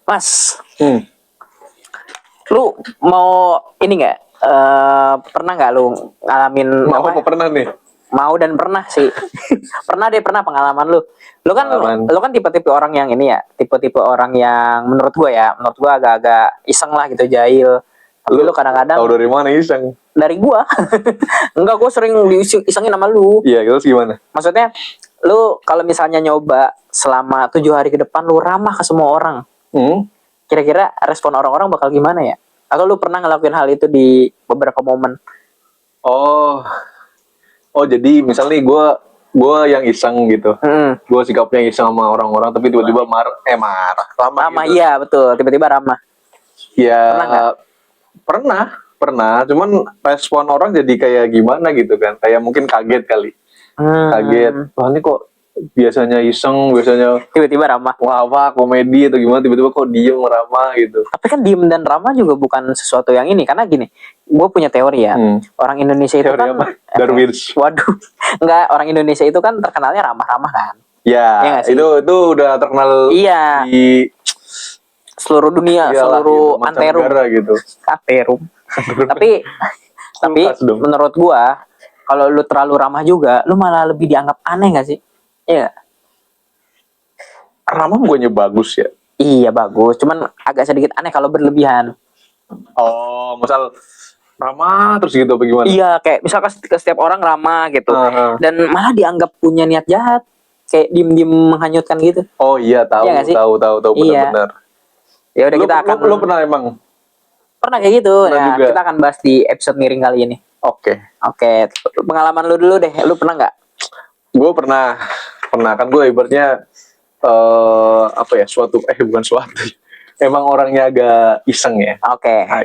Mas, Hmm. lu mau ini nggak? Pernah nggak lu ngalamin Mau apa? apa pernah nih? Mau dan pernah sih. Pernah pengalaman lu. Pengalaman. Lu kan tipe-tipe orang yang ini ya, tipe-tipe orang yang menurut gua agak-agak iseng lah gitu, jahil. Tapi lu kadang-kadang Tahu dari mana iseng? dari gua. Enggak, gua sering diisengin sama lu. Iya, terus gimana? Maksudnya lu kalau misalnya nyoba selama 7 hari ke depan lu ramah ke semua orang, kira-kira respon orang-orang bakal gimana ya? Atau lu pernah ngelakuin hal itu di beberapa momen? Oh, jadi misal nih gue yang iseng gitu. Gue sikapnya iseng sama orang-orang, tapi tiba-tiba marah, ramah Ramah, gitu. iya betul, tiba-tiba ramah. Ya, Pernah nggak? pernah. Cuman respon orang jadi kayak gimana gitu kan? Kayak mungkin kaget kali. Kaget. Wah, ini kok biasanya iseng, biasanya Tiba-tiba ramah. wah komedi atau gimana, tiba-tiba kok diem ramah gitu. Tapi kan diem dan ramah juga bukan sesuatu yang ini, karena gini, gue punya teori ya. Orang Indonesia itu Teori kan apa? Darwins. waduh, enggak, orang Indonesia itu kan terkenalnya ramah-ramah kan. Ya, Iya nggak sih? itu udah terkenal Iya. di Seluruh dunia, iyalah, seluruh gitu, anterum. mancanegara gitu. Anterum. tapi Kulkas dong. menurut gua kalau lu terlalu ramah juga, lu malah lebih dianggap aneh gak sih? Iya. Ramah bukannya bagus ya? Iya bagus, cuman agak sedikit aneh kalau berlebihan. Oh, misal ramah terus gitu apa gimana? Iya, kayak misalkan ke setiap orang ramah gitu, Uh-huh. dan malah dianggap punya niat jahat, kayak diem-diem menghanyutkan gitu. Oh iya, tahu Iya nggak sih? tahu Iya. benar-benar. Ya udah, kita akan Lu pernah emang? pernah kayak gitu. Pernah Ya, juga. kita akan bahas di episode miring kali ini. Oke. Oke, pengalaman lu dulu deh. Lu pernah nggak? Gue pernah kan gue ibaratnya apa ya, bukan suatu. Emang orangnya agak iseng ya. Oke. Nah,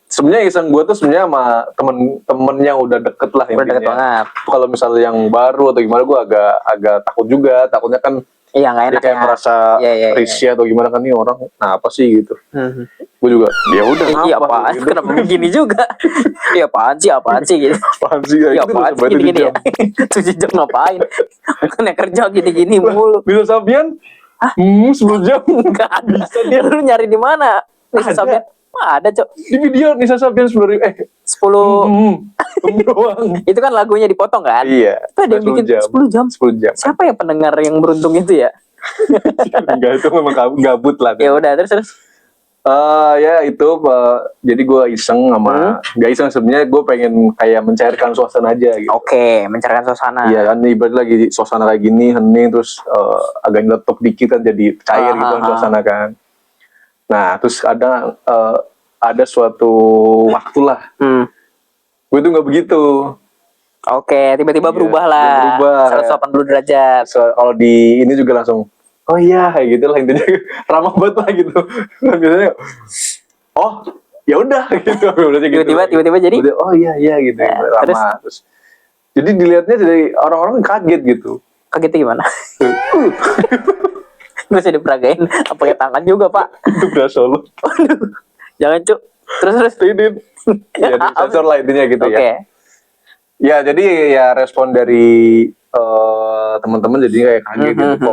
sebenarnya iseng gue tuh sebenarnya sama temen-temen yang udah deket lah Udah deket intinya. banget. Kalau misalnya yang baru atau gimana, gue agak takut juga. Takutnya kan Iya, nggak dia enak kayak ya. merasa Iya. risih atau gimana kan, nih orang nah apa sih gitu. Gue juga ya udah Iya, apaan? gitu. Kenapa begini juga? Iya, apaan sih gitu. Apaan sih ya, Iya, itu apaan sih gini-gini ya? 7 jam ngapain? Bukannya kerja gini-gini mulu. Bisa Sabian? 10 jam. Enggak ada. Lu nyari di mana? Nisa Ada. Sabian? Mah ada, Cok. Di video Nisa Sabian 10.000 10. doang. Itu kan lagunya dipotong kan? Iya. Itu ada yang bikin 10 jam. 10 jam. Siapa yang pendengar yang beruntung itu ya? Enggak, itu memang gabut lah. Ya udah, terus. Ya itu jadi gue iseng sama nggak iseng, sebenarnya gue pengen kayak mencairkan suasana aja gitu. Oke, mencerahkan suasana. Iya kan, ibarat lagi suasana kayak gini hening, terus agak nyeletuk dikit kan jadi cair gitu kan suasana kan. Nah terus ada suatu waktu lah gue tuh nggak begitu. Oke, tiba-tiba Iya, berubah lah. berubah. 180 derajat. Kalau di ini juga langsung oh iya kayak gitu lah intinya. Ramah banget lah gitu. Nah, biasanya oh ya udah gitu. Tiba-tiba jadi oh iya gitu ya, ramah. Terus jadi dilihatnya dari orang-orang kaget gitu. kagetnya gimana? Gue bisa diperagain pakai tangan juga, Pak. Itu berasa lo. Waduh. Jangan, Cuk. Terus. Jadi sensor lah intinya gitu Oke. ya. Ya jadi ya respon dari teman-teman jadi kayak kaget gitu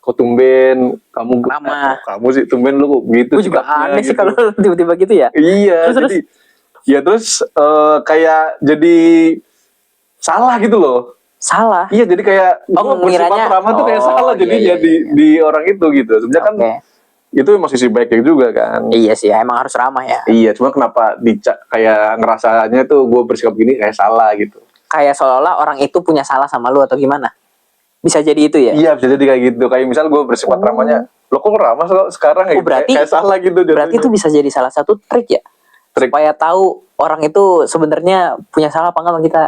kok tumben kamu Ramah. kamu sih tumben lu kok gitu. Gue juga sikapnya aneh sih gitu. kalau tiba-tiba gitu ya. Iya, Terus. jadi ya terus kayak jadi salah gitu loh. Salah. Iya, jadi kayak Oh, gua bersifat ngiranya- ramah tuh kayak salah jadinya iya. di orang itu gitu. Sebenarnya kan Oke. itu emang sisi baiknya juga kan. Iya sih, emang harus ramah ya. Iya, cuma kenapa kayak ngerasanya tuh gue bersikap gini kayak salah gitu. Kayak seolah-olah orang itu punya salah sama lu atau gimana? Bisa jadi itu ya? Iya, bisa jadi kayak gitu. Kayak misal gue bersifat ramahnya, lo kok ramah sekarang Oh, berarti- kayak salah gitu. Berarti itu bisa jadi salah satu trik ya? Trik. Supaya tahu orang itu sebenarnya punya salah apa enggak sama kita.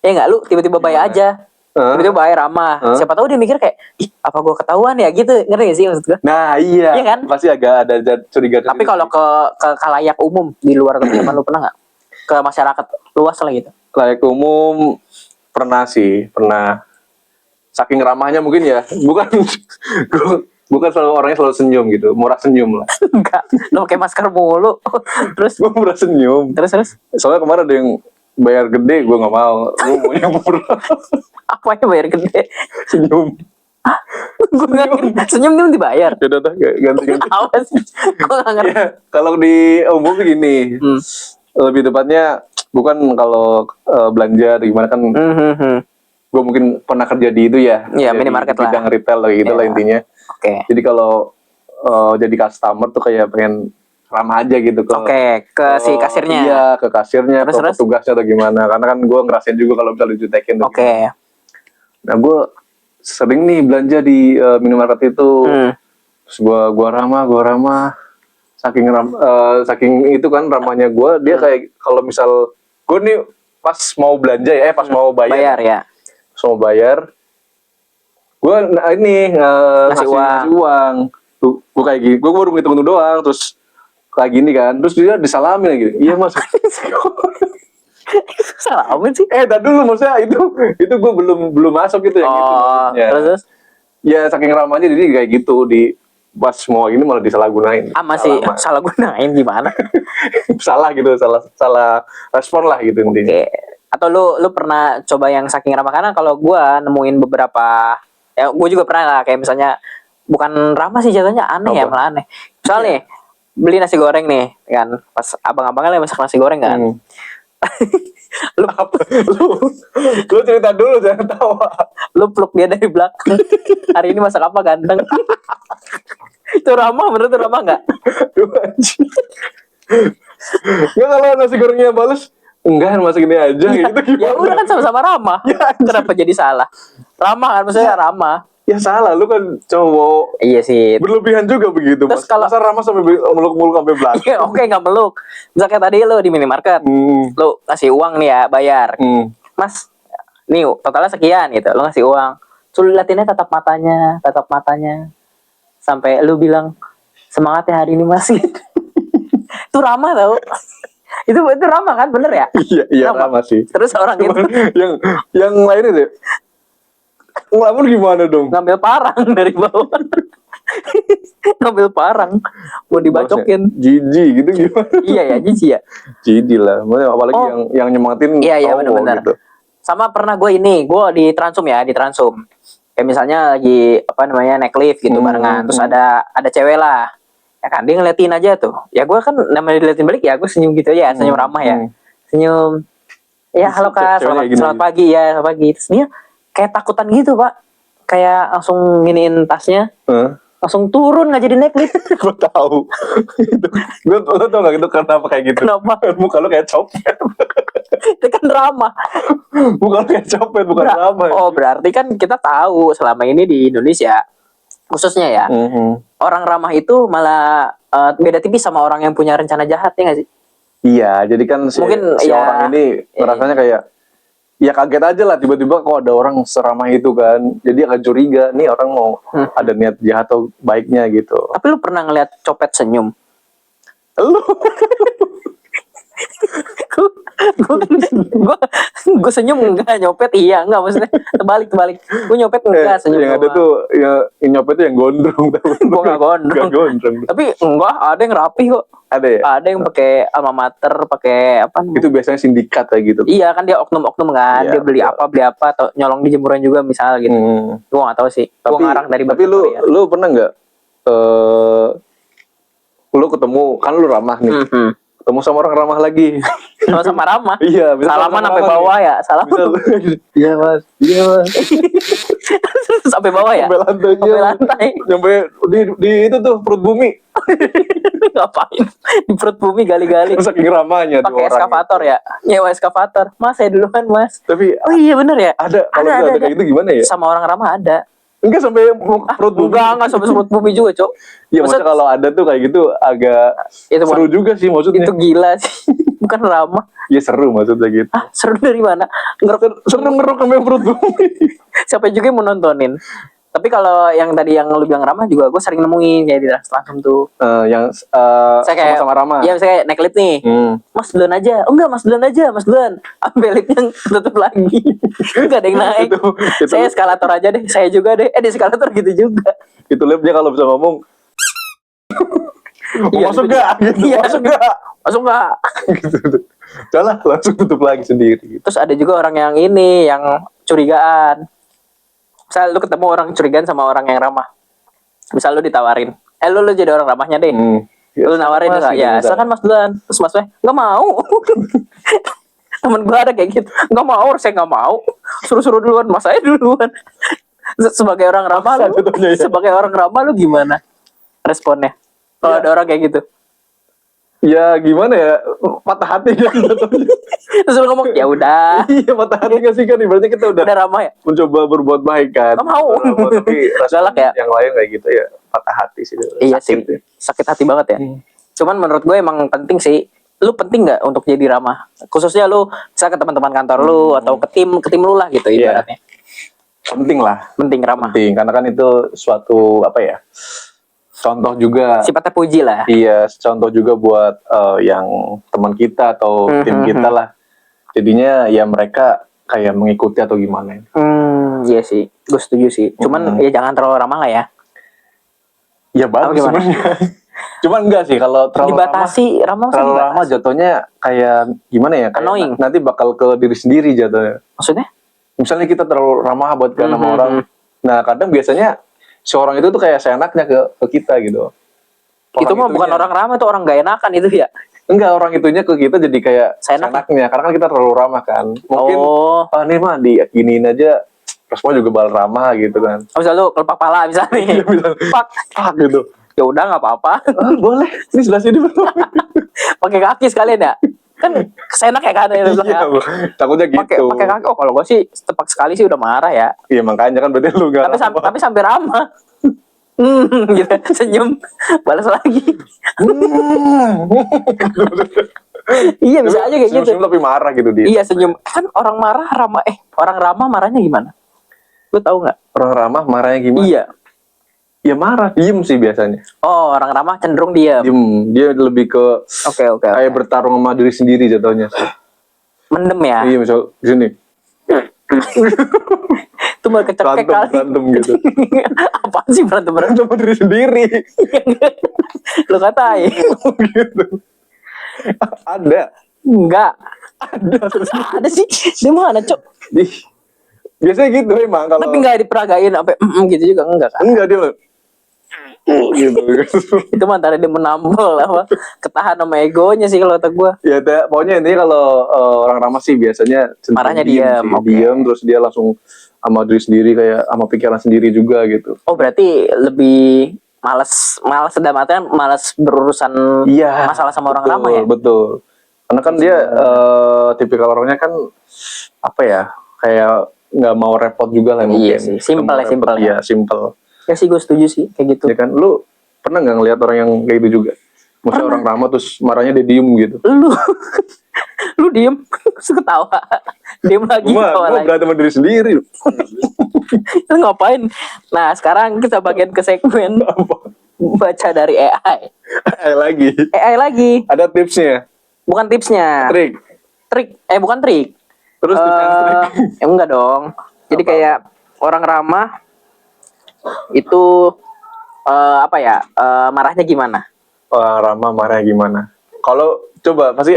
Ya enggak, lu tiba-tiba baik Gimana? aja. Tiba-tiba baik ramah. Siapa tahu dia mikir kayak, ih apa gue ketahuan ya gitu. Ngerti gak sih maksud gue? Nah iya, Iya kan? pasti agak ada curiga. Tapi kalau ke khalayak umum di luar teman-teman lu pernah nggak? Ke masyarakat luas lah gitu. layak umum pernah. Saking ramahnya mungkin ya, bukan selalu orangnya selalu senyum gitu, murah senyum lah. Enggak, lu pakai masker mulu. Terus Gue murah senyum. terus Soalnya kemarin ada yang bayar gede, gue nggak mau. Gue maunya murah apa yang bayar gede? senyum. Gue nggak ngerti. Senyum tuh dibayar. Ya udah ganti. Apa sih? Gue nggak ngerti. Ya, kalau di umum begini, lebih tepatnya bukan kalau belanja atau gimana kan. Gue mungkin pernah kerja di itu ya. Iya, minimarket lah. Bidang retail lah gitu lah intinya. Oke. Jadi kalau jadi customer tuh kayak pengen ramah aja gitu ke si kasirnya. Iya, ke kasirnya, terus, ke petugasnya atau gimana. Karena kan gue ngerasain juga kalau misalnya dijutekin. Oke. Nah, gue sering nih belanja di minimarket itu. Terus gue ramah. Saking itu kan ramahnya gue, dia kayak kalau misal gue nih pas mau belanja ya, pas mau bayar ya. Pas mau bayar, gue ngasih uang. Gue kayak gini, gue baru ngitung doang, terus kayak gini kan, terus dia disalamin lagi. Iya mas. Salamin sih. Tadi dulu maksudnya itu gue belum masuk gitu ya. Terus? Ya saking ramahnya jadi kayak gitu di pas mau ini malah disalahgunain. Masih salah gunain gimana? salah respon lah gitu intinya. Atau lu pernah coba yang saking ramah? Karena kalau gue nemuin beberapa, ya gue juga pernah lah, kayak misalnya bukan ramah sih jatuhnya, aneh ya, malah aneh. Misalnya beli nasi goreng nih kan, pas abang-abangnya lagi masak nasi goreng kan. Lu cerita dulu, jangan tawa. Lu peluk dia dari belakang. Hari ini masak apa ganteng? Itu ramah, menurut lu ramah nggak? Nggak, kalau nasi gorengnya balas, enggak masak ini aja gitu. Ya udah kan sama-sama ramah. Kenapa jadi salah? Ramah kan, maksudnya ramah. Ya salah, lu kan cowok. Iya sih. Berlebihan juga begitu. Terus kalau masa ramah sampai meluk-meluk sampai belakang. Ya, oke, nggak meluk. Misalnya tadi lu di minimarket, lu ngasih uang nih ya, bayar. Mas, nih totalnya sekian gitu. Lu ngasih uang. Terus liatinnya tatap matanya. Sampai lu bilang, semangat ya hari ini mas. Itu ramah tau. itu ramah kan, bener ya? Iya ramah sih. Terus orang itu yang lain itu ngelamun gimana dong? Ngambil parang dari bawah. Ngambil parang mau dibacokin. Jijik gitu gimana? Iya ya, jijik ya. Jijik lah. Apalagi yang nyemangatin. Iya benar-benar. Gitu. Sama pernah gue di Transum. Kayak misalnya lagi naik lift gitu barengan, terus ada cewek lah. Ya kan, dia ngeliatin aja tuh. Ya gue kan namanya diliatin balik ya, gue senyum gitu aja, senyum ramah ya. Senyum. Ya halo Kak, selamat pagi ya, selamat pagi. Terus dia kayak takutan gitu Pak, kayak langsung giniin tasnya, langsung turun nggak jadi naik lift. Gue tahu. Gue tau nggak itu kenapa kayak gitu? Kenapa? Muka lu kayak copet. Itu kan ramah. Muka lu kayak copet, bukan ramah. Oh berarti kan kita tahu selama ini di Indonesia khususnya ya, orang ramah itu malah beda tipis sama orang yang punya rencana jahat, ya nggak sih? Iya, jadi kan si orang ini rasanya kayak ya kaget aja lah, tiba-tiba kok ada orang seramah itu kan, jadi agak curiga nih orang mau ada niat jahat atau baiknya gitu. Tapi lu pernah ngeliat copet senyum? Lu gue senyum enggak, nyopet iya enggak, maksudnya terbalik gue nyopet enggak, senyum yang ada tuh yang nyopet tuh yang gondrong. Gue nggak gondrong. Tapi enggak, ada yang rapi kok. Ada yang pakai alma mater, pakai apa namanya? Itu biasanya sindikat kayak gitu. Iya kan, dia oknum kan, dia beli apa atau nyolong di jemuran juga misal gitu. Gue nggak tahu sih, gue ngarang dari. Tapi lu pernah nggak lu ketemu, kan lu ramah nih, ketemu sama orang ramah lagi. Sama ramah. Iya, salaman sampai bawah ya, salaman. Iya mas. Sampai bawah ya. Sampai lantai. Sampai di itu tuh perut bumi. Ngapain di perut bumi gali-gali? Saking ramahnya. Pakai eskavator ya, nyewa eskavator. Mas saya duluan mas. Tapi oh iya bener ya. Ada kayak gitu gimana ya? Sama orang ramah ada. Enggak sampai perut bumi. Enggak sampai perut bumi juga, Cok. Iya, maksudnya kalau ada tuh kayak gitu agak seru juga sih maksudnya. Itu gila sih. Bukan ramah. Iya seru maksudnya gitu. Seru dari mana? Seru ngeruk sampai perut bumi. Siapa juga yang mau nontonin. Tapi kalau yang tadi yang lu bilang ramah juga gue sering nemuin kayak di langsung tuh. Sama-sama ramah. Iya, saya naik lift nih. Mas duluan aja. Oh enggak, Mas duluan aja, Mas duluan. Sampai liftnya tutup lagi. Enggak ada yang naik. Saya eskalator aja deh. Saya juga deh. Di eskalator gitu juga. Itu liftnya kalau bisa ngomong. Masuk gak? Gitu. Masuk gak? Gitu. Jalan langsung tutup lagi sendiri. Terus ada juga orang yang curigaan. Misal lu ketemu orang curigaan sama orang yang ramah. Misal lu ditawarin, lu jadi orang ramahnya deh. Lu nawarin Mas, nggak? gitu, Ya, bentar. silakan Mas duluan. Terus Masnya nggak mau. Temen gue ada kayak gitu, nggak mau, saya nggak mau. Suruh-suruh duluan, Mas saya duluan. Sebagai orang ramah lu, sebagai orang ramah lu gimana responnya? Kalau ada orang kayak gitu, Ya gimana ya, patah hati kan jatuhnya. terus lu ngomong ya udah, Iya, patah hati gak sih kan, berarti kita udah udah ramah ya. mencoba berbuat baik kan. Nggak mau. Ramah, tapi respon Galak ya? yang lain kayak gitu ya patah hati sih. Iya sih, Sakit ya. sakit hati banget ya. Cuman menurut gue emang penting sih. Lu penting nggak untuk jadi ramah? Khususnya lu bisa ke teman-teman kantor lu atau ke tim lu lah gitu Iya. ibaratnya. Penting lah, Penting ramah. penting karena kan itu suatu apa ya, contoh juga. Sifatnya puji lah. Iya, contoh juga buat yang teman kita atau tim kita lah. Jadinya ya mereka kayak mengikuti atau gimana. Iya sih, gue setuju sih. Cuman ya jangan terlalu ramah lah ya. Ya bagus gimana? sebenarnya. Cuman enggak sih kalau terlalu Dibatasi, ramah terlalu lama jatuhnya kayak gimana ya? Kayak Annoying. nanti bakal ke diri sendiri jatuhnya. Maksudnya? Misalnya kita terlalu ramah buat sama orang. Nah, kadang biasanya si orang itu tuh kayak seenaknya ke kita gitu. Itu mah bukan orang ramah, itu orang gak enakan itu ya. Enggak, orang itunya ke kita jadi kayak Seenak. seenaknya. Karena kan kita terlalu ramah kan. Mungkin, ini mah diginiin aja, respon juga bakal ramah gitu kan. Misal lu kelepak pala misalnya. Pak gitu. Ya udah nggak apa-apa. Boleh, ini sebelah sini betul. Pakai kaki sekalian ya. Kan seenak ya kan ya. Iya, takutnya Pakai gitu. kaki. Oh kalau gue sih tepak sekali sih udah marah ya. Iya, makanya kan berarti lu gak Tapi sampai ramah. Gitu senyum balas lagi. Iya bisa aja kayak gitu. Senyum tapi marah gitu dia. Iya senyum. Kan orang marah ramah. Orang ramah marahnya gimana? Lu tahu nggak? Orang ramah marahnya gimana? Iya. Ya marah, diem sih biasanya. Oh orang ramah cenderung diam. Diem, dia lebih ke Oke. kayak bertarung sama diri sendiri jatuhnya. Mendem ya. Iya, misal di sini. Itu mau kecekek kali. Berantem gitu. Apaan sih berantem? Sama diri sendiri. Lu katain. Gitu. Ada. Enggak. Ada terus. Ada sih. Dia mana cok? Ih, biasanya gitu emang kalau. Tapi nggak diperagain sampai gitu juga enggak kan? Enggak dia loh. Gitu. Itu mah antara dia menampol apa ketahan sama egonya sih kalau kata gue. Ya, pokoknya intinya kalau orang ramah sih biasanya cenderung Marahnya diem diam, sih. oke. Diem terus dia langsung sama diri sendiri kayak sama pikiran sendiri juga gitu. Oh berarti lebih malas dalam artian malas berurusan Iya. masalah sama orang betul, ramah ya. Betul. Karena kan dia tipikal orangnya kan apa ya, kayak nggak mau repot juga lah mungkin. Iya sih, simple Nggak mau ya, simple repot, ya. Iya, simple. Ya sih gue setuju sih kayak gitu. Ya kan, lu pernah nggak ngelihat orang yang kayak gitu juga? Maksudnya orang ramah terus marahnya dia diem gitu. Lu diem terus ketawa. Diem lagi ketawa Gua lagi. berantem sama diri sendiri. Lu ngapain? Nah sekarang kita bagian ke segmen baca dari AI. Lagi. AI lagi. Ada tipsnya. Bukan tipsnya. Trik. Bukan trik. Terus tips and trik. Enggak dong. Jadi kayak orang ramah itu apa ya? Marahnya gimana? Orang ramah marahnya gimana? Kalau coba pasti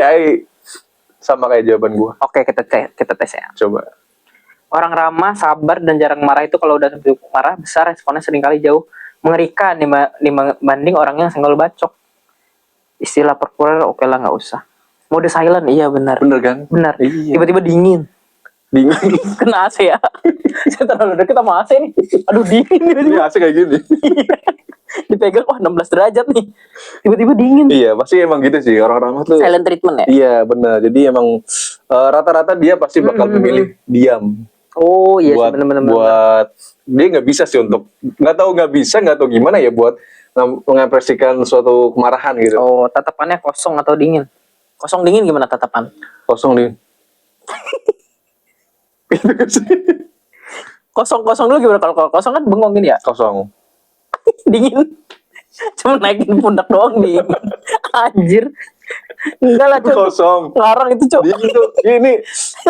sama kayak jawaban gua. Oke, kita tes ya. Coba. Orang ramah, sabar dan jarang marah itu kalau udah sampai marah besar responnya seringkali jauh mengerikan dibanding orang yang senggol bacok. Istilah populer oke lah nggak usah. Mode silent iya benar. Bener kan? Benar. Iya. Tiba-tiba dingin. Dingin. Kena AC ya. Saya terlalu deket sama AC nih. Aduh dingin Ini tiba-tiba. asik kayak gini. Dipegang 16 derajat nih. Tiba-tiba dingin. Iya, pasti emang gitu sih orang ramah tuh. Silent treatment ya? Iya, benar. Jadi emang rata-rata dia pasti bakal memilih diam. Oh iya buat sih benar-benar. buat dia nggak bisa sih untuk nggak tahu gimana ya buat mengekspresikan suatu kemarahan gitu. Oh, tatapannya kosong atau dingin? Kosong dingin gimana tatapan? Kosong nih. Kosong dulu gimana? Kalau kosong kan bengong gini ya? Kosong. Dingin. Cuma naikin pundak doang nih. Anjir. Enggak lah, Cuk. Kosong. Ngarang itu, Cuk. Dia gitu. Ini.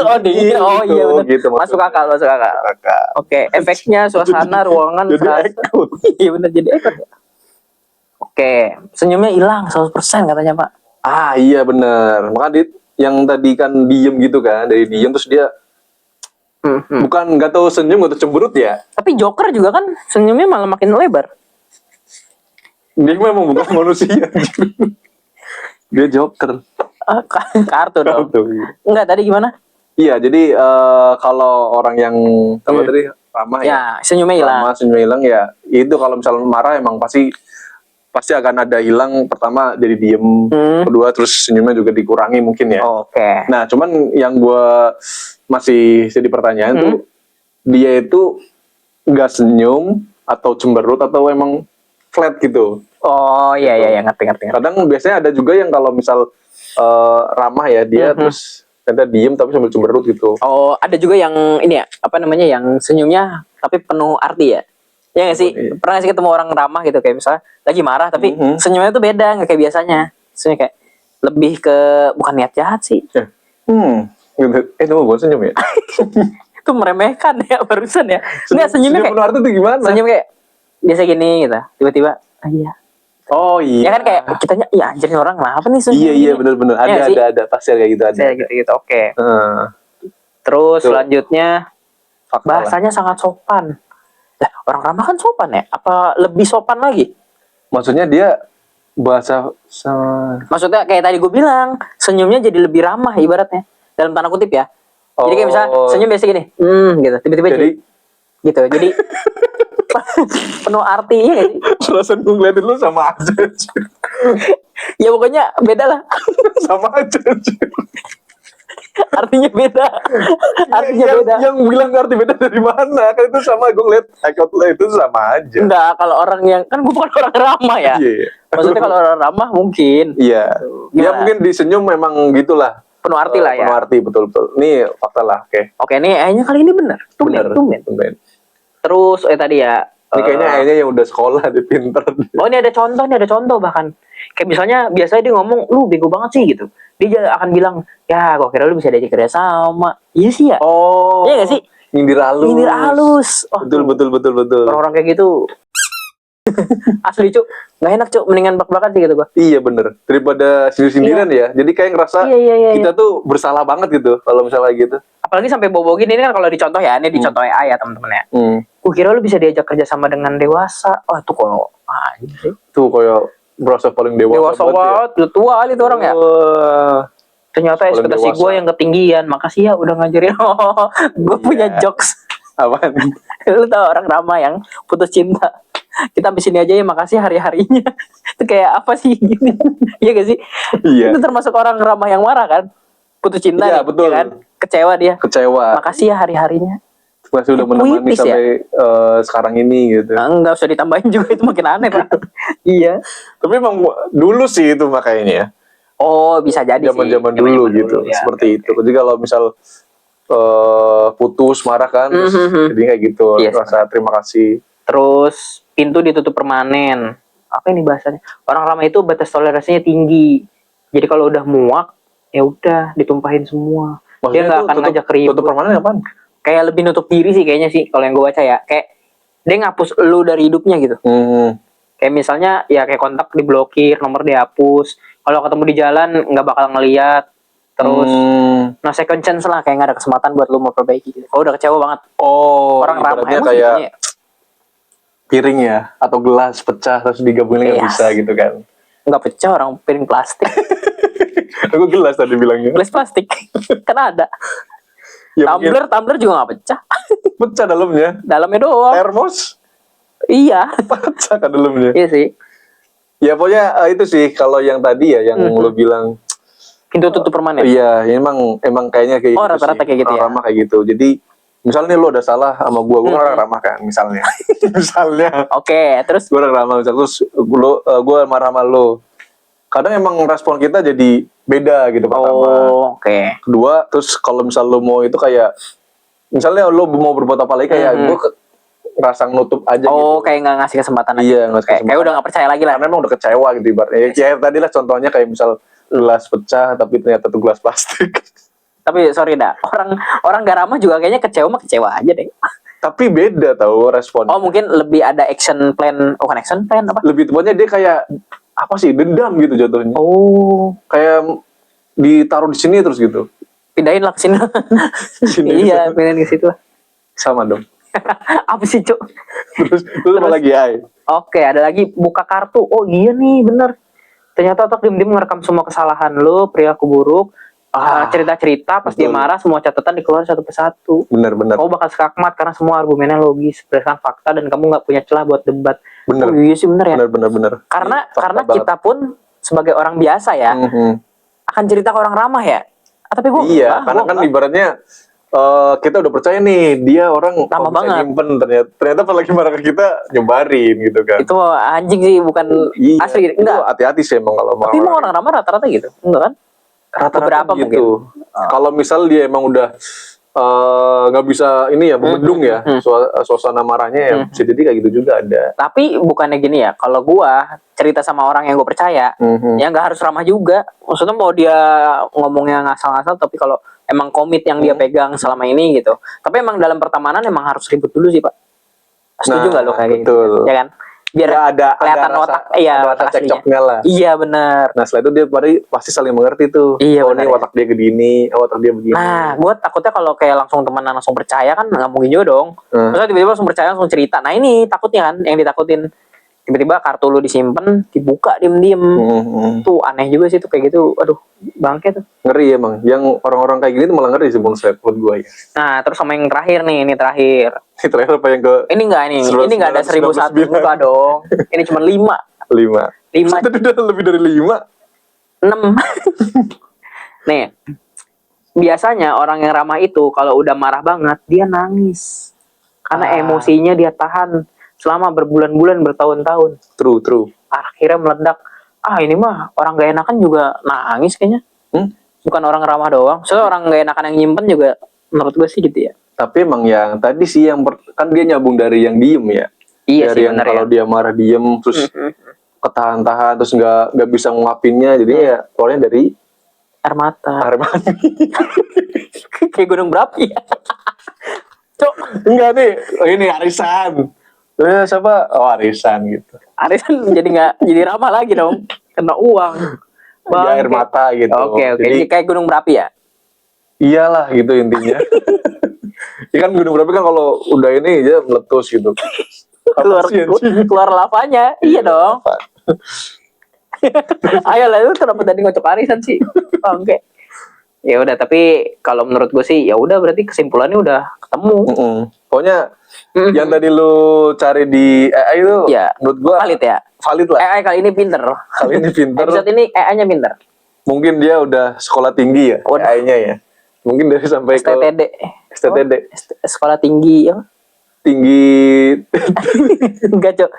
Oh, dingin. Oh iya benar. Gitu, masuk akal. Kakak. Oke, efeknya suasana ruangan Jadi frasa. ekor. Iya benar jadi ekor. Oke, senyumnya hilang 100% katanya, Pak. Ah iya benar. Maka yang tadi kan diem gitu kan, dari diem terus dia Bukan nggak tahu senyum atau cemberut ya. Tapi Joker juga kan senyumnya malah makin lebar. Dia memang bukan manusia. Dia Joker. Kartu dong. Kartu, iya. Enggak, tadi gimana? Iya, jadi kalau orang yang apa tadi ramah ya, senyumnya hilang. ramah senyumnya hilang ya. Itu kalau misalnya marah emang pasti akan ada hilang. Pertama jadi diem, kedua terus senyumnya juga dikurangi mungkin ya. Oke. Nah, cuman yang gue masih jadi pertanyaan tuh, dia itu nggak senyum atau cemberut atau emang flat gitu. Oh iya ngerti. Kadang biasanya ada juga yang kalau misal ramah ya dia terus ternyata diem tapi sambil cemberut gitu. Oh, ada juga yang ini ya, apa namanya, yang senyumnya tapi penuh arti ya. Ya nggak sih? Pernah nggak sih ketemu orang ramah gitu, kayak misalnya lagi marah tapi senyumnya tuh beda, nggak kayak biasanya. Senyumnya kayak lebih ke bukan niat jahat sih. Gitu. Itu bukan senyum ya? Itu meremehkan ya barusan ya. Nggak, senyumnya kayak penuh arti itu gimana? senyum kayak biasa gini gitu. Tiba-tiba, iya. Oh iya. Ya kan kayak kitanya, iya anjir nih orang lah, apa nih senyum? Iya benar-benar ada pasti kayak gitu ada. Gitu. Oke. Terus selanjutnya Fakta bahasanya sangat sopan. Lah, orang ramah kan sopan ya? Apa lebih sopan lagi? Maksudnya dia bahasa Maksudnya kayak tadi gue bilang, senyumnya jadi lebih ramah ibaratnya. Dalam tanda kutip ya. Jadi kayak misalnya senyum biasa gini, gitu. Tiba-tiba jadi gitu. Jadi penuh artinya gak sih? perasaan gue ngeliatin lu sama aja. Ya pokoknya beda lah. Sama aja. Artinya beda. Artinya beda. Yang bilang arti beda dari mana? Kan itu sama, gue ngeliat account lo itu sama aja. Enggak, kalau orang yang kan gue bukan orang ramah ya. Iya. Maksudnya kalau orang ramah mungkin. Iya. Ya mungkin di senyum memang gitulah. Penuh arti lah ya. Penuh arti, betul. Ini fakta lah, oke. Oke, nih kayaknya kali ini benar. Tumben. Terus tadi ya. Ini kayaknya yang udah sekolah, dia pinter. Oh, ini ada contoh bahkan. Kayak misalnya biasanya dia ngomong, lu bego banget sih gitu. Dia akan bilang, ya gua kira lu bisa diajak kerja sama. Iya sih ya. Oh. Iya gak sih? Nyindir halus. Oh, betul. orang-orang kayak gitu. Asli Cuk, nggak enak Cuk, mendingan bak-bakan sih gitu gua. Iya bener, daripada sindir-sindiran ya. Jadi kayak ngerasa kita tuh bersalah banget gitu kalau misalnya gitu. Apalagi sampai bobo gini, ini kan kalau dicontoh ya, ini dicontoh AI ya teman-teman ya. Gua kira lu bisa diajak kerja sama dengan dewasa. Oh itu kok anjir. Tuh kayak berasa paling dewasa banget ya. Tua kali itu orang ya. Ternyata ekspektasi gue yang ketinggian. Makasih ya udah ngajarin. Gue punya jokes. Apaan? Lu tau orang ramah yang putus cinta, kita habis ini aja ya, makasih hari-harinya. Itu kayak apa sih gini? Iya gak sih? Iya. Itu termasuk orang ramah yang marah kan? Putus cinta iya, nih, betul. Ya kan? Kecewa dia. Makasih ya hari-harinya. Masih udah menemani sampai sekarang ini gitu. Enggak usah ditambahin juga, itu makin aneh Pak. Iya. Tapi emang dulu sih itu makanya ya. Oh bisa jadi sih. Zaman dulu gitu. Ya, seperti itu. Jadi kalau misal putus marah kan, terus jadi kayak gitu. Rasa terima kasih. Terus pintu ditutup permanen. Apa ini bahasanya? Orang ramah itu batas toleransinya tinggi. Jadi kalau udah muak, ya udah ditumpahin semua. Maksudnya dia nggak akan ngajak ribut. Tutup permanen apaan? Kayak lebih nutup diri sih kayaknya sih kalau yang gue baca ya. Kayak dia ngapus lu dari hidupnya gitu. Kayak misalnya ya kayak kontak diblokir, nomor dihapus. Kalau ketemu di jalan nggak bakal ngeliat. Terus no second chance lah, kayak nggak ada kesempatan buat lu mau perbaiki gitu. Kalau udah kecewa banget. Oh, orang ramah kayak piring ya atau gelas pecah terus digabungin nggak bisa gitu kan? Nggak pecah, orang piring plastik. Aku gelas tadi bilangnya. Gelas plastik kan ada. Ya, tumbler juga nggak pecah. Pecah dalamnya. Dalamnya doang. Termos. Iya. Pecah kan dalamnya. Iya sih. Ya pokoknya itu sih kalau yang tadi ya yang lo bilang pintu tutup permanen. Iya, emang kayaknya kayak gitu. Rata-rata kayak gitu ya. Ramah kayak gitu. Jadi misalnya lo udah salah sama gue orang ramah kan misalnya. Oke, terus gue orang ramah misalnya, terus gue marah sama lo. Kadang emang respon kita jadi beda gitu pertama. Oke. Kedua, terus kalau misal lo mau itu kayak misalnya lo mau berbuat apa lagi kayak gue ngerasa nutup aja gitu. Kayak nggak ngasih kesempatan aja. Iya, kayak udah nggak percaya lagi lah. Karena emang udah kecewa gitu ibaratnya. Ya tadi lah contohnya kayak misal gelas pecah tapi ternyata tuh gelas plastik. Tapi sorry dah, orang gak ramah juga kayaknya kecewa aja deh. Tapi beda tau respon. Oh mungkin lebih ada action plan, bukan action plan apa? Lebih tepatnya dia kayak apa sih, dendam gitu jatuhnya. Oh, kayak ditaruh di sini terus gitu. Pindahin lah ke sini. Sini Iya, bisa. pindahin ke situ lah. Sama dong. Apa sih, Cuk? Terus apa lagi ay? Oke, ada lagi buka kartu. Oh iya nih, bener. Ternyata otak diem-diem ngerekam semua kesalahan lo, perilaku buruk, cerita-cerita, pas dia betul. marah, semua catatan dikeluarin satu persatu. Benar. Kamu bakal skakmat karena semua argumennya logis, berdasarkan fakta, dan kamu nggak punya celah buat debat. Bener. Oh iya sih bener ya. Bener. Karena Fakta karena banget. kita pun sebagai orang biasa ya, akan cerita ke orang ramah ya. Tapi gue Iya, karena kan ibaratnya kita udah percaya nih dia orang Ramah bisa banget. nyimpen, ternyata pas lagi marah ke kita nyebarin gitu kan. itu anjing sih, bukan Iya, asli. itu Enggak. hati-hati sih emang kalau Tapi emang orang ramah rata-rata gitu, enggak kan? rata-rata beberapa gitu. Kalau misal dia emang udah nggak bisa ini ya membendung ya suasana marahnya ya bisa jadi kayak gitu juga ada. Tapi bukannya gini ya, kalau gua cerita sama orang yang gue percaya, ya nggak harus ramah juga. Maksudnya mau dia ngomongnya ngasal-ngasal, tapi kalau emang komit yang dia pegang selama ini gitu. Tapi emang dalam pertemanan emang harus ribut dulu sih, Pak. Setuju nggak lo kayak gitu? betul. Ya kan? Biar Ya, ada kelihatan rasa- otak, iya, ada otak rasa aslinya. cekcoknya lah. Iya benar. Nah setelah itu dia pasti saling mengerti tuh. Iya, oh benar, ini ya. watak dia begini, watak dia begini. Nah, gue takutnya kalau kayak langsung temenan langsung percaya kan nggak mungkin juga dong. Maksudnya tiba-tiba langsung percaya langsung cerita. Nah ini takutnya kan, yang ditakutin tiba-tiba kartu lu disimpan, dibuka diem-diem. Tuh aneh juga sih tuh kayak gitu. Aduh, bangke tuh. Ngeri emang. Yang orang-orang kayak gini tuh malah ngeri sih menurut gue ya. Nah, terus sama yang terakhir nih, ini terakhir. Ini terakhir apa yang ke Ini enggak ada 1001 enggak dong. Ini cuma 5. 5? 5 Itu udah lebih dari 5. 6. Nih. Biasanya orang yang ramah itu kalau udah marah banget, dia nangis. Karena emosinya dia tahan selama berbulan-bulan, bertahun-tahun. True. Akhirnya meledak. Ini mah orang gak enakan juga nangis kayaknya. Bukan orang ramah doang. Soalnya orang gak enakan yang nyimpen juga, menurut gue sih gitu ya. Tapi emang yang tadi sih kan dia nyambung dari yang diem ya. Iya dari sih, yang benar kalau ya. dia marah diem terus ketahan-tahan terus nggak bisa ngungkapinnya, jadi ya keluarnya dari Air mata. air mata. Kayak gunung berapi ya. Cok, Enggak nih, ini arisan. Siapa? Oh arisan gitu. arisan jadi ramah lagi dong. Kena uang. Dia air mata gitu. Oke. Jadi Jadi kayak gunung berapi ya. iyalah gitu intinya. Ya kan gunung berapi kan kalau udah ini dia meletus gitu. Keluar lavanya. Iya dong. Apa? Ayo lah, lu kenapa tadi ngocok arisan sih? Oke. Ya udah, tapi kalau menurut gue sih ya udah, berarti kesimpulannya udah ketemu. Pokoknya yang tadi lu cari di AI itu Ya, menurut gua valid ya. valid lah. AI kali ini pinter. Kali ini pinter. Episode ini AI-nya pinter. Mungkin dia udah sekolah tinggi ya Waduh. AI-nya ya. Mungkin dari sampai ke STTD. STTD. Sekolah tinggi ya. Tinggi Enggak, Cok.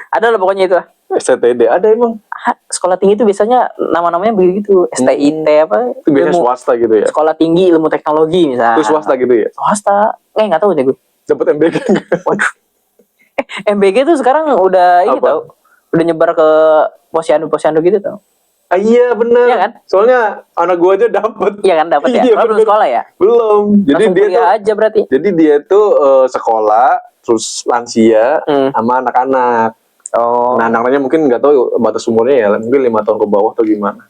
Ada loh pokoknya itu. STTD ada emang. Sekolah tinggi itu biasanya nama-namanya begitu. STIT apa? Itu biasanya Ilmu- swasta gitu ya. Sekolah tinggi ilmu teknologi misalnya. Itu swasta gitu ya. Swasta. Nggak tahu deh gue. Dapat MBK enggak? Waduh. MBG tuh sekarang udah ini Apa? tau. Udah nyebar ke posyandu gitu tau. Iya bener. Iya kan? Soalnya anak gua aja dapet. Iya kan, dapat ya. Iya, Kalau belum bener. sekolah ya. Belum. Jadi Langsung dia kuliah tuh aja berarti. jadi dia tuh sekolah terus lansia sama anak-anak. Oh. Nah anak-anaknya mungkin nggak tahu batas umurnya ya, mungkin 5 tahun ke bawah atau gimana.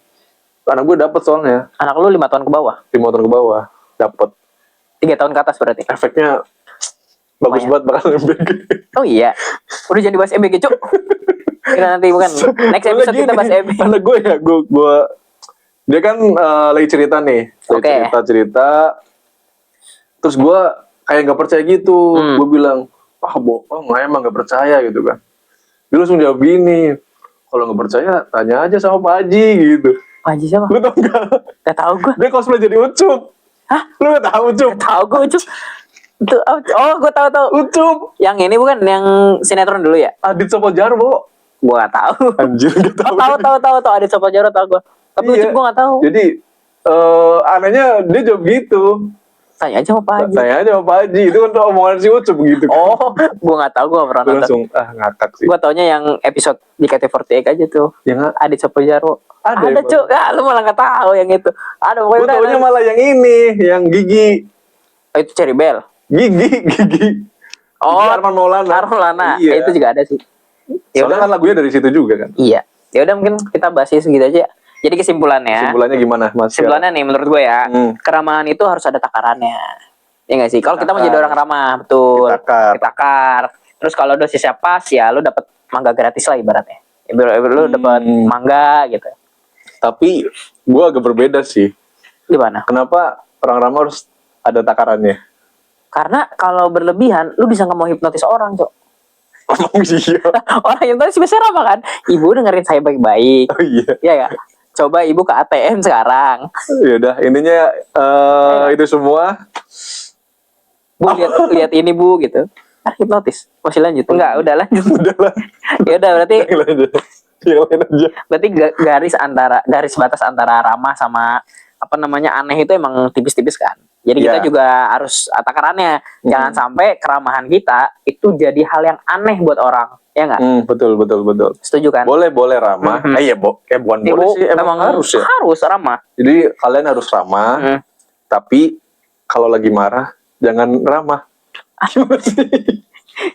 Anak gue dapet soalnya Anak lu 5 tahun ke bawah. 5 tahun ke bawah dapet. 3 tahun ke atas berarti. Efeknya bagus Lumayan. banget bakal MBG. Oh iya. Udah jangan dibahas MBG, Cuk. Kita nanti bukan next episode kita bahas MBG. Anak gue ya, gue dia kan lagi cerita nih, Oke. cerita. Terus gue kayak nggak percaya gitu. Gue bilang, bohong, emang nggak percaya gitu kan. Dia langsung jawab gini, kalau nggak percaya tanya aja sama Pak Haji gitu. Pak Haji siapa? Lu tau nggak? Gak tau gue. Dia cosplay jadi Ucup. Hah? Lu nggak tahu Ucup? Gak tau gue, Cuk. Itu gue tahu. Ucup. Yang ini bukan yang sinetron dulu ya? Adit Sopo Jarwo. Gue gak tahu. Anjir gak tahu. Tahu Adit Sopo Jarwo tahu gue. Tapi Iya. Ucup gue gak tahu. Jadi anehnya dia jawab gitu. Tanya aja sama Pak Haji. Tanya aja sama Pak Haji. Itu kan omongan si Ucup gitu. Oh, gue gak tahu, gue gak pernah Gue nonton. langsung ngakak sih. Gue taunya yang episode di KT48 aja tuh. Yang Adit Sopo Jarwo. Ada Ada, emang. Cuk. Ya, lu malah gak tahu yang itu. Ada pokoknya. gue taunya malah yang ini, yang Gigi. Oh, itu Cherry Bell. Gigi. Oh, Gigi Arman Maulana. Arman Maulana. Iya. Itu juga ada sih. Ya Soalnya udah. kan lagunya dari situ juga kan. Iya. Ya udah mungkin kita bahasnya segitu aja. Jadi kesimpulannya gimana Mas? kesimpulannya nih menurut gue ya, Hmm. keramahan itu harus ada takarannya. Ya nggak sih? Kalau kita mau Ditakar. jadi orang ramah, betul. Ditakar. Ditakar. Terus kalau dosisnya pas ya lu dapat mangga gratis lah ibaratnya. Lu dapat mangga gitu. Tapi gue agak berbeda sih. Gimana? Kenapa orang ramah harus ada takarannya? Karena kalau berlebihan lu bisa nggak mau hipnotis orang, Cok. Oh iya. Orang yang tadi biasanya ramah kan. Ibu dengerin saya baik-baik. Oh iya. Iya ya. Coba ibu ke ATM sekarang. Ya udah, intinya itu semua. Bu lihat ini bu gitu. Hipnotis. Masih lanjut? Enggak, udah lanjut. Udahlah. Ya udah berarti Yang lain aja. berarti garis batas antara ramah sama apa namanya aneh itu emang tipis-tipis kan. Jadi kita Iya. juga harus takarannya. Jangan sampai keramahan kita itu jadi hal yang aneh buat orang. Ya nggak? Betul. Setuju kan? Boleh ramah. Iya, bukan Ibu, boleh sih, emang harus ya. Harus ramah. Jadi kalian harus ramah, tapi kalau lagi marah jangan ramah.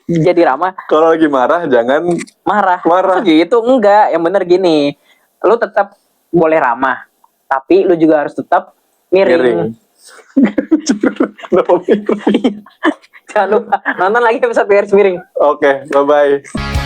Jadi ramah, Kalau lagi marah jangan marah. Marah. Gitu enggak, yang bener gini. Lu tetap boleh ramah, tapi lu juga harus tetap miring. Kenapa miring? Jangan lupa nonton lagi episode Garis Miring. Oke, bye-bye.